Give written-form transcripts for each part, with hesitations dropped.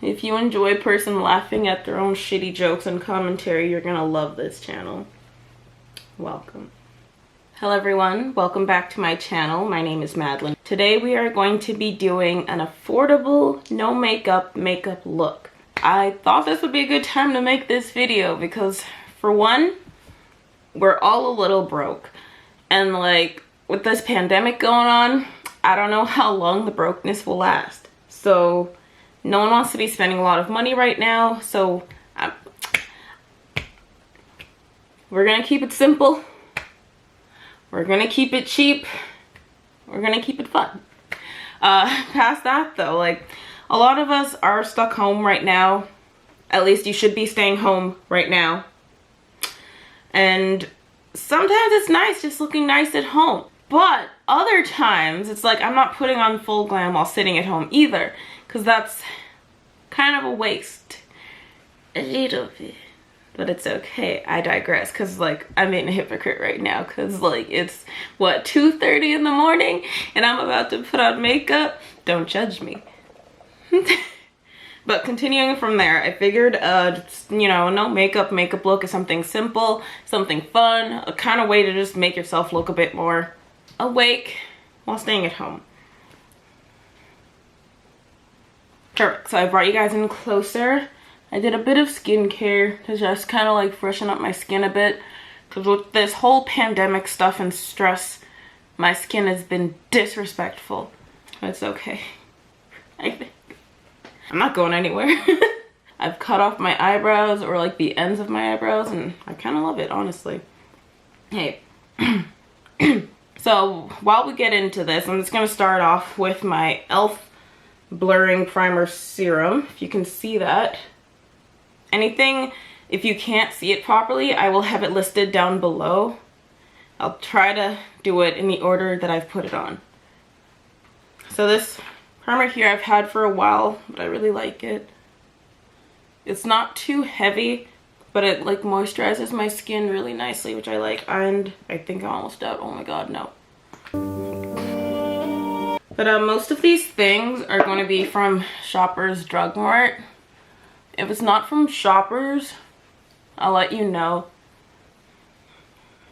If you enjoy a person laughing at their own shitty jokes and commentary, you're gonna love this channel. Welcome. Hello everyone, welcome back to my channel. My name is Madelaine. Today we are going to be doing an affordable, no makeup look. I thought this would be a good time to make this video because, for one, we're all a little broke. And like, with this pandemic going on, I don't know how long the brokenness will last. So no one wants to be spending a lot of money right now, so we're gonna keep it simple. We're gonna keep it cheap. We're gonna keep it fun. Past that though, like, a lot of us are stuck home right now. At least you should be staying home right now. And sometimes it's nice just looking nice at home. But other times it's like I'm not putting on full glam while sitting at home either, because that's kind of a waste. A little bit. But it's okay. I digress, because like I'm being a hypocrite right now, because like it's what, 2:30 in the morning and I'm about to put on makeup. Don't judge me. But continuing from there, I figured you know, no makeup look is something simple, something fun, a kind of way to just make yourself look a bit more awake while staying at home. Perfect. So I brought you guys in closer. I did a bit of skincare to just kind of like freshen up my skin a bit, because with this whole pandemic stuff and stress, my skin has been disrespectful. It's okay. I think I'm not going anywhere. I've cut off my eyebrows, or like the ends of my eyebrows, and I kind of love it, honestly. Hey. So while we get into this, I'm just going to start off with my e.l.f. Blurring Primer Serum. If you can see that. Anything, if you can't see it properly, I will have it listed down below. I'll try to do it in the order that I've put it on. So this primer here I've had for a while, but I really like it. It's not too heavy, but it like moisturizes my skin really nicely, which I like. And I think I'm almost out. Oh my god, no. But most of these things are going to be from Shoppers Drug Mart. If it's not from Shoppers, I'll let you know.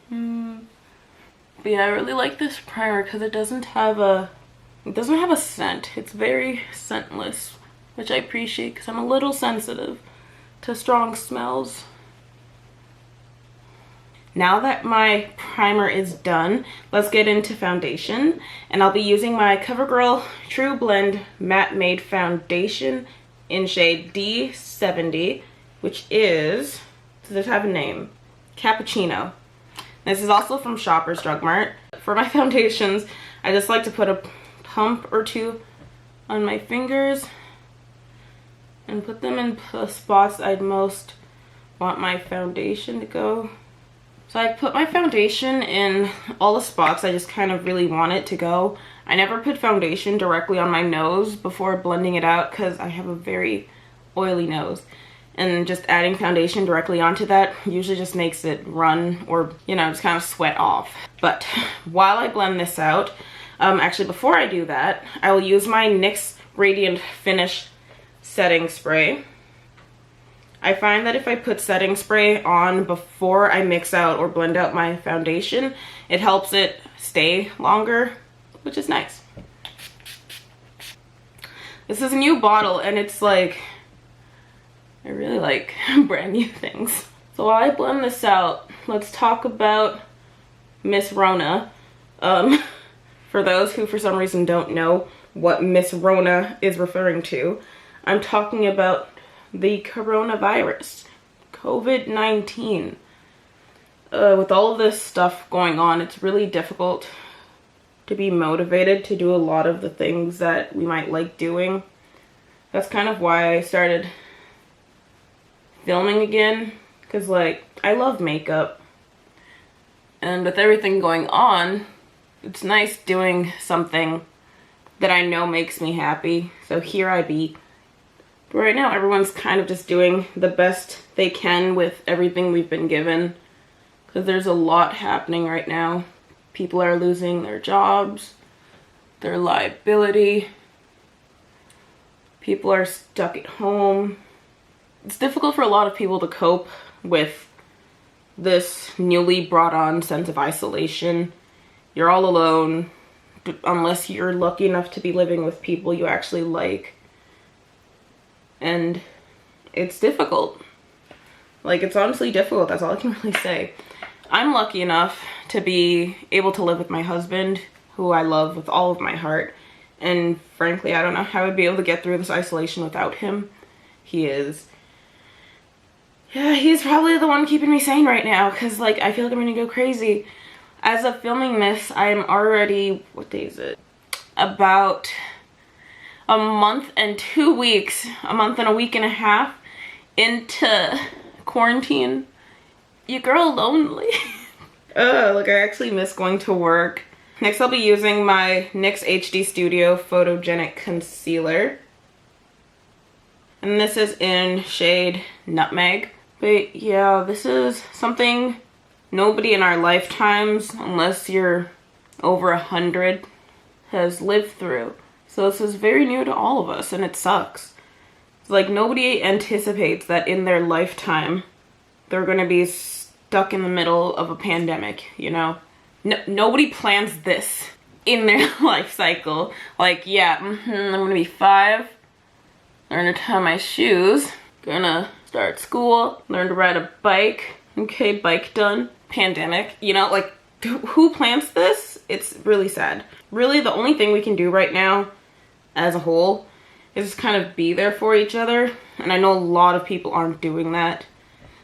But yeah, I really like this primer because it doesn't have a scent. It's very scentless, which I appreciate because I'm a little sensitive to strong smells. Now that my primer is done, let's get into foundation. And I'll be using my Covergirl Trublend Matte Made Foundation in shade D70, which is, does it have a name? Cappuccino. This is also from Shoppers Drug Mart. For my foundations, I just like to put a pump or two on my fingers and put them in the spots I'd most want my foundation to go. So I put my foundation in all the spots I just kind of really want it to go. I never put foundation directly on my nose before blending it out because I have a very oily nose. And just adding foundation directly onto that usually just makes it run, or, you know, just kind of sweat off. But while I blend this out, actually before I do that, I will use my NYX Radiant Finish Setting Spray. I find that if I put setting spray on before I mix out or blend out my foundation, it helps it stay longer, which is nice. This is a new bottle and it's like, I really like brand new things. So while I blend this out, let's talk about Miss Rona. For those who for some reason don't know what Miss Rona is referring to, I'm talking about the coronavirus, COVID-19. With all of this stuff going on, it's really difficult to be motivated to do a lot of the things that we might like doing. That's kind of why I started filming again, because like, I love makeup. And with everything going on, it's nice doing something that I know makes me happy. So here I be. But right now, everyone's kind of just doing the best they can with everything we've been given. Because there's a lot happening right now. People are losing their jobs, their liability. People are stuck at home. It's difficult for a lot of people to cope with this newly brought on sense of isolation. You're all alone, unless you're lucky enough to be living with people you actually like. And it's difficult. Like, it's honestly difficult. That's all I can really say. I'm lucky enough to be able to live with my husband, who I love with all of my heart. And frankly, I don't know how I'd be able to get through this isolation without him. He's probably the one keeping me sane right now, because like I feel like I'm gonna go crazy. As of filming this, I'm already, what day is it? About a month and 2 weeks, a month and a week and a half into quarantine. Your girl lonely. Like I actually miss going to work. Next I'll be using my NYX HD Studio Photogenic Concealer. And this is in shade Nutmeg. But yeah, this is something nobody in our lifetimes, unless you're over 100, has lived through. So this is very new to all of us, and it sucks. It's like nobody anticipates that in their lifetime they're gonna be stuck in the middle of a pandemic, you know? Nobody plans this in their life cycle. Like, yeah, I'm gonna be 5, learn to tie my shoes, gonna start school, learn to ride a bike. Okay, bike done. Pandemic, you know, like, who plans this? It's really sad. Really, the only thing we can do right now as a whole is just kind of be there for each other. And I know a lot of people aren't doing that.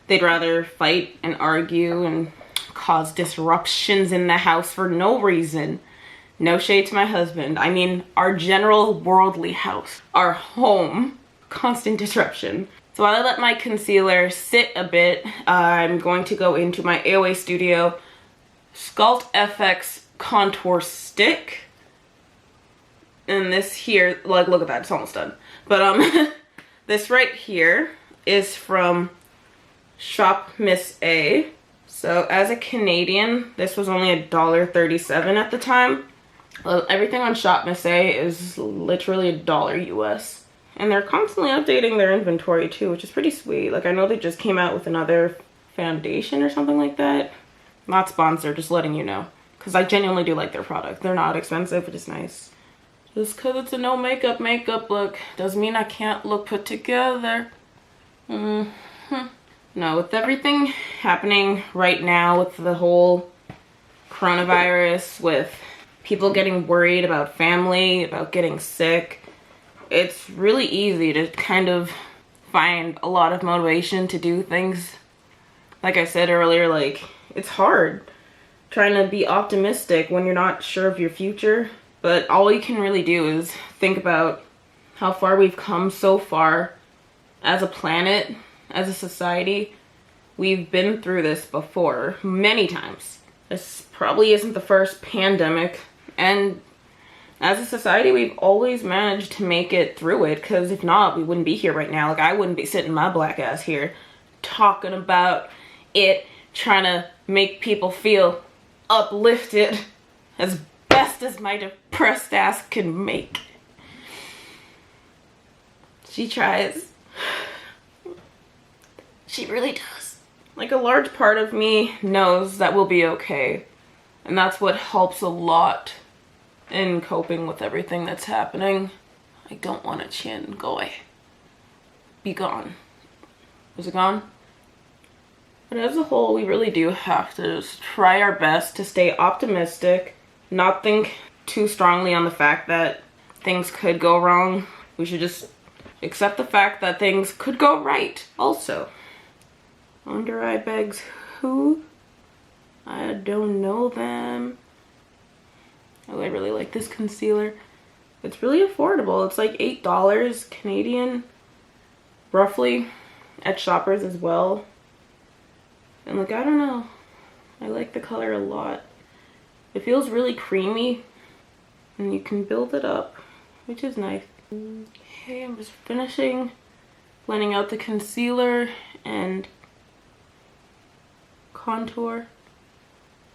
They'd rather fight and argue and cause disruptions in the house for no reason. No shade to my husband. I mean, our general worldly house, our home, constant disruption. So while I let my concealer sit a bit, I'm going to go into my AOA Studio Sculpt FX Contour Stick. And this here, like, look at that, it's almost done. But this right here is from Shop Miss A. So as a Canadian, this was only $1.37 at the time. Well, everything on Shop Miss A is literally $1 US. And they're constantly updating their inventory too, which is pretty sweet. Like, I know they just came out with another foundation or something like that. Not sponsored, just letting you know. Because I genuinely do like their product. They're not expensive, but it's nice. Just because it's a no makeup look doesn't mean I can't look put together. No, with everything happening right now with the whole coronavirus, with people getting worried about family, about getting sick, it's really easy to kind of find a lot of motivation to do things. Like I said earlier, like, it's hard trying to be optimistic when you're not sure of your future. But all you can really do is think about how far we've come so far as a planet, as a society. We've been through this before many times. This probably isn't the first pandemic, and as a society, we've always managed to make it through it, because if not, we wouldn't be here right now. Like, I wouldn't be sitting my black ass here talking about it, trying to make people feel uplifted as best as my depressed ass can make. She tries. She really does. Like, a large part of me knows that we'll be okay, and that's what helps a lot in coping with everything that's happening. I don't want a chin. Go away. Be gone. Was it gone? But as a whole, we really do have to just try our best to stay optimistic, not think too strongly on the fact that things could go wrong. We should just accept the fact that things could go right also. Under eye bags who? I don't know them. Oh, I really like this concealer. It's really affordable. It's like $8 Canadian, roughly, at Shoppers as well. And like, I don't know. I like the color a lot. It feels really creamy, and you can build it up, which is nice. Okay, I'm just finishing blending out the concealer and contour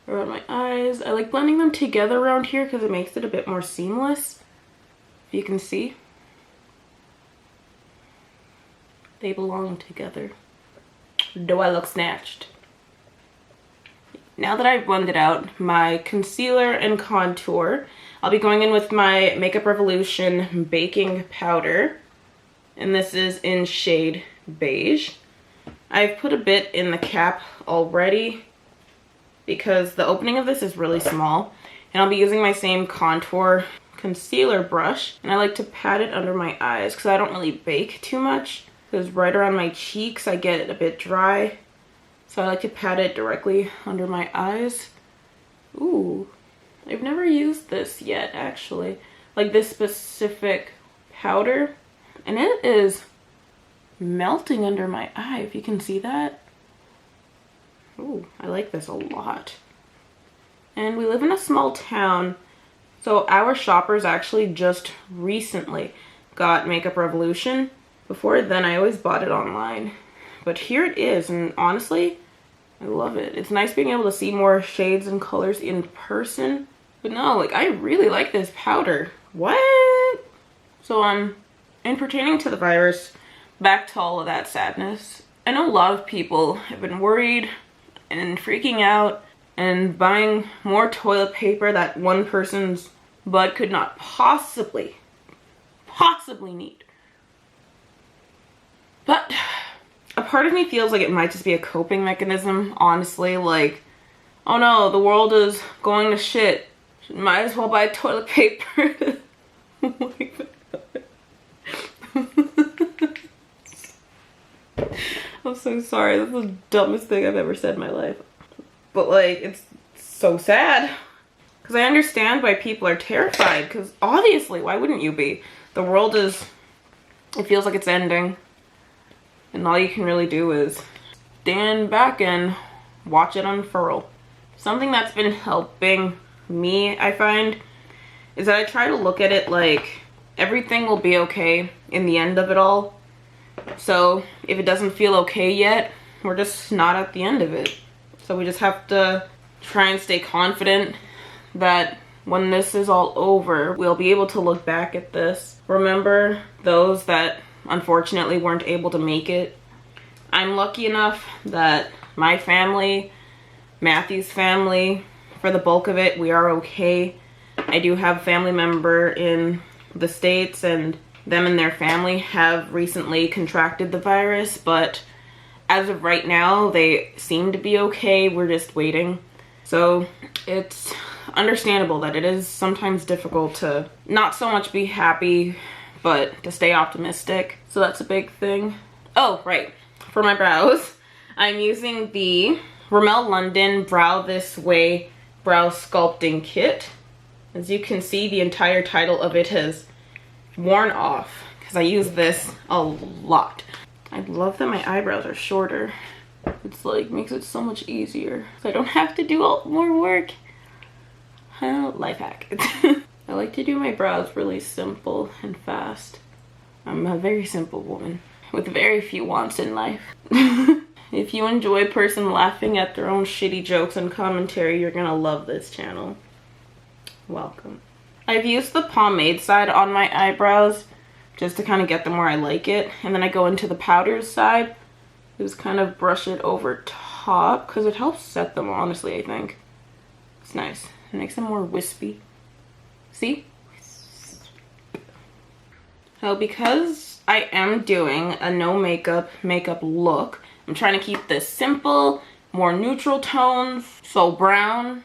around my eyes. I like blending them together around here because it makes it a bit more seamless, if you can see. They belong together. Do I look snatched? Now that I've blended out my concealer and contour, I'll be going in with my Makeup Revolution baking powder. And this is in shade beige. I've put a bit in the cap already because the opening of this is really small. And I'll be using my same contour concealer brush. And I like to pat it under my eyes because I don't really bake too much. Because right around my cheeks I get it a bit dry. So I like to pat it directly under my eyes. Ooh, I've never used this yet actually. Like this specific powder. And it is melting under my eye, if you can see that. Ooh, I like this a lot. And we live in a small town, so our shoppers actually just recently got Makeup Revolution. Before then, I always bought it online. But here it is, and honestly, I love it. It's nice being able to see more shades and colors in person. But no, like, I really like this powder. What? So, in pertaining to the virus, back to all of that sadness, I know a lot of people have been worried and freaking out and buying more toilet paper that one person's butt could not possibly need. But a part of me feels like it might just be a coping mechanism, honestly. Like, oh no, the world is going to shit. Might as well buy toilet paper. Oh my God. I'm so sorry. That's the dumbest thing I've ever said in my life. But like, it's so sad. Because I understand why people are terrified. Because obviously, why wouldn't you be? The world is, it feels like it's ending. And all you can really do is stand back and watch it unfurl. Something that's been helping me, I find, is that I try to look at it like everything will be okay in the end of it all. So if it doesn't feel okay yet, we're just not at the end of it. So we just have to try and stay confident that when this is all over, we'll be able to look back at this. Remember those that unfortunately weren't able to make it. I'm lucky enough that my family, Matthew's family, for the bulk of it, we are okay. I do have a family member in the States, and them and their family have recently contracted the virus, but as of right now, they seem to be okay. We're just waiting. So it's understandable that it is sometimes difficult to not so much be happy, but to stay optimistic. So that's a big thing. Oh, right. For my brows, I'm using the Rimmel London Brow This Way Brow Sculpting Kit. As you can see, the entire title of it has worn off because I use this a lot. I love that my eyebrows are shorter. It's like makes it so much easier, so I don't have to do more work. Life hack. I like to do my brows really simple and fast. I'm a very simple woman with very few wants in life. If you enjoy a person laughing at their own shitty jokes and commentary, you're gonna love this channel. Welcome. I've used the pomade side on my eyebrows just to kind of get them where I like it. And then I go into the powders side. Just kind of brush it over top because it helps set them, honestly, I think. It's nice. It makes them more wispy. See? So because I am doing a no makeup look, I'm trying to keep this simple, more neutral tones, so brown.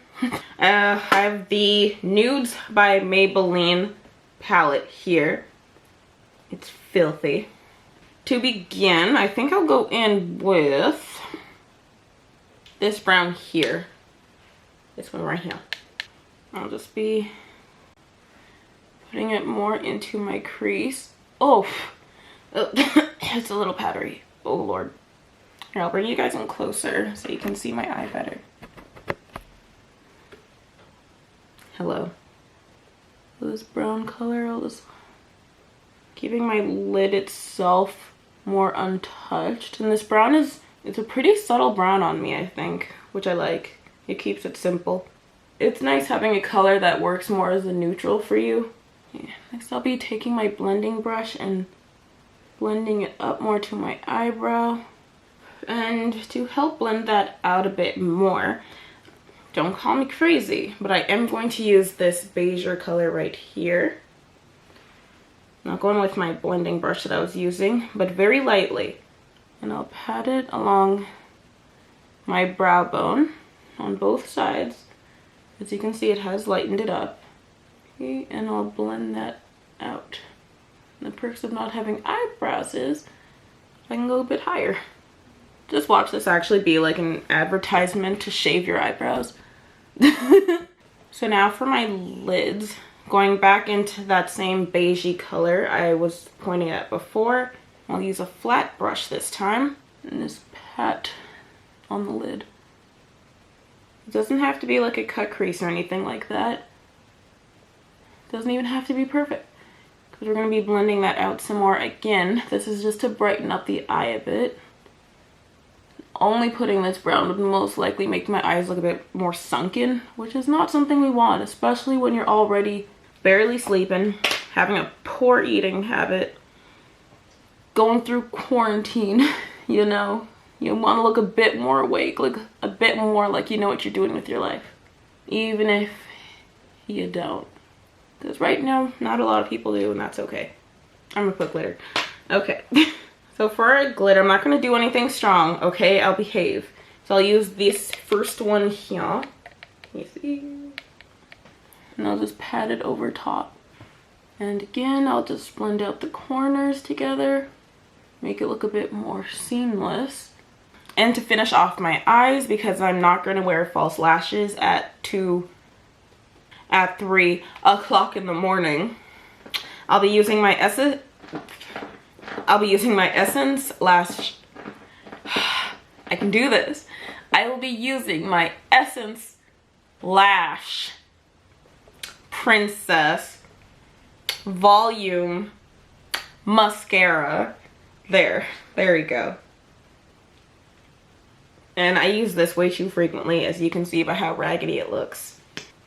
I have the Nudes by Maybelline palette here. It's filthy. To begin, I think I'll go in with this brown here. This one right here. I'll just be putting it more into my crease. Oh, it's a little powdery. Oh Lord. Here, I'll bring you guys in closer so you can see my eye better. Hello. This brown color, I'll just keeping my lid itself more untouched. And this brown it's a pretty subtle brown on me, I think, which I like. It keeps it simple. It's nice having a color that works more as a neutral for you. Yeah. Next I'll be taking my blending brush and blending it up more to my eyebrow. And to help blend that out a bit more, don't call me crazy, but I am going to use this beige color right here. Not going with my blending brush that I was using, but very lightly. And I'll pat it along my brow bone on both sides. As you can see, it has lightened it up. Okay, and I'll blend that out. And the perks of not having eyebrows is I can go a bit higher. Just watch this actually be like an advertisement to shave your eyebrows. So now for my lids, going back into that same beigey color I was pointing at before, I'll use a flat brush this time and just pat on the lid. It doesn't have to be like a cut crease or anything like that. It doesn't even have to be perfect, because we're going to be blending that out some more again. This is just to brighten up the eye a bit. Only putting this brown would most likely make my eyes look a bit more sunken, which is not something we want, especially when you're already barely sleeping, having a poor eating habit, going through quarantine, you know. You want to look a bit more awake, like a bit more like you know what you're doing with your life, even if you don't. Because right now, not a lot of people do, and that's okay. I'm gonna put glitter. Okay. So for a glitter, I'm not going to do anything strong, okay? I'll behave. So I'll use this first one here. You see? And I'll just pat it over top. And again, I'll just blend out the corners together. Make it look a bit more seamless. And to finish off my eyes, because I'm not going to wear false lashes at 3 o'clock in the morning, I'll be using my Essence Lash. I can do this. I will be using my Essence Lash Princess Volume Mascara. There we go. And I use this way too frequently, as you can see by how raggedy it looks.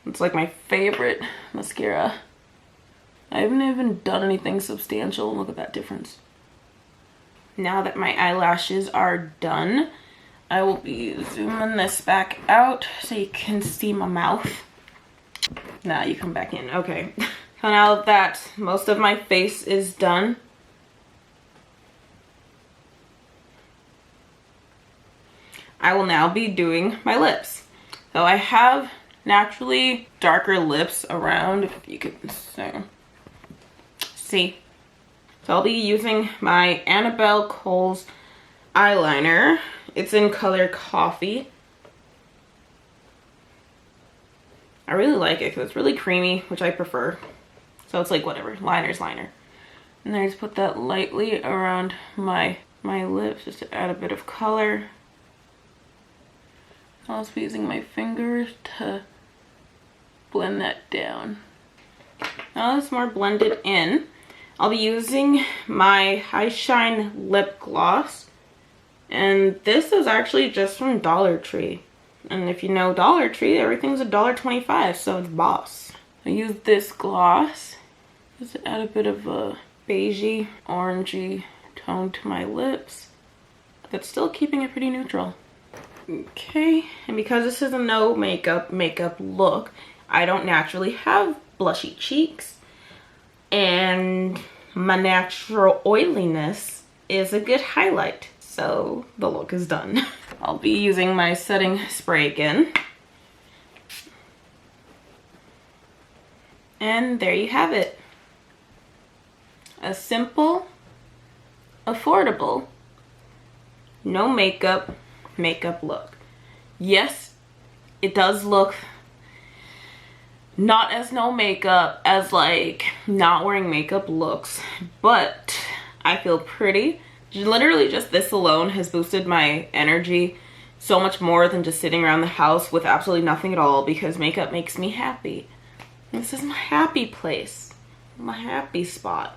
It's like my favorite mascara. I haven't even done anything substantial. Look at that difference. Now that my eyelashes are done, I will be zooming this back out so you can see my mouth. Now you come back in. Okay. So now that most of my face is done, I will now be doing my lips. So I have naturally darker lips around, if you can see. So I'll be using my Annabelle Kohl's eyeliner. It's in color Coffee. I really like it because it's really creamy, which I prefer. So it's like whatever, liner's liner. And then I just put that lightly around my lips just to add a bit of color. I'll also be using my fingers to blend that down. Now that's more blended in. I'll be using my High Shine lip gloss, and this is actually just from Dollar Tree. And if you know Dollar Tree, everything's $1.25, so it's boss. I use this gloss just to add a bit of a beigey, orangey tone to my lips, but still keeping it pretty neutral. Okay, and because this is a no makeup look, I don't naturally have blushy cheeks. And my natural oiliness is a good highlight, so the look is done. I'll be using my setting spray again. And there you have it. A simple, affordable, no makeup look. Yes, it does look not as no makeup as like not wearing makeup looks, but I feel pretty. Literally just this alone has boosted my energy so much more than just sitting around the house with absolutely nothing at all, because makeup makes me happy. This is my happy place, my happy spot.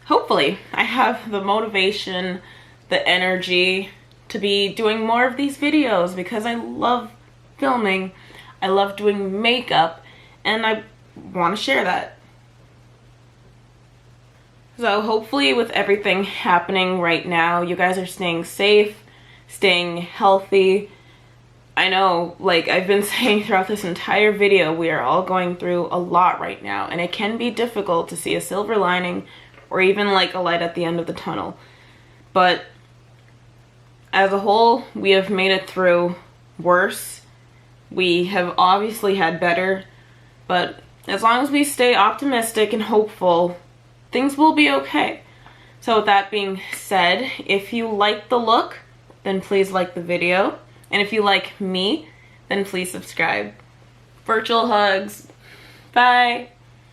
Hopefully I have the motivation, the energy to be doing more of these videos, because I love filming, I love doing makeup, and I want to share that. So hopefully with everything happening right now, you guys are staying safe, staying healthy. I know, like I've been saying throughout this entire video, we are all going through a lot right now, and it can be difficult to see a silver lining or even like a light at the end of the tunnel. But as a whole, we have made it through worse. We have obviously had better, but as long as we stay optimistic and hopeful, things will be okay. So with that being said, if you like the look, then please like the video. And if you like me, then please subscribe. Virtual hugs. Bye.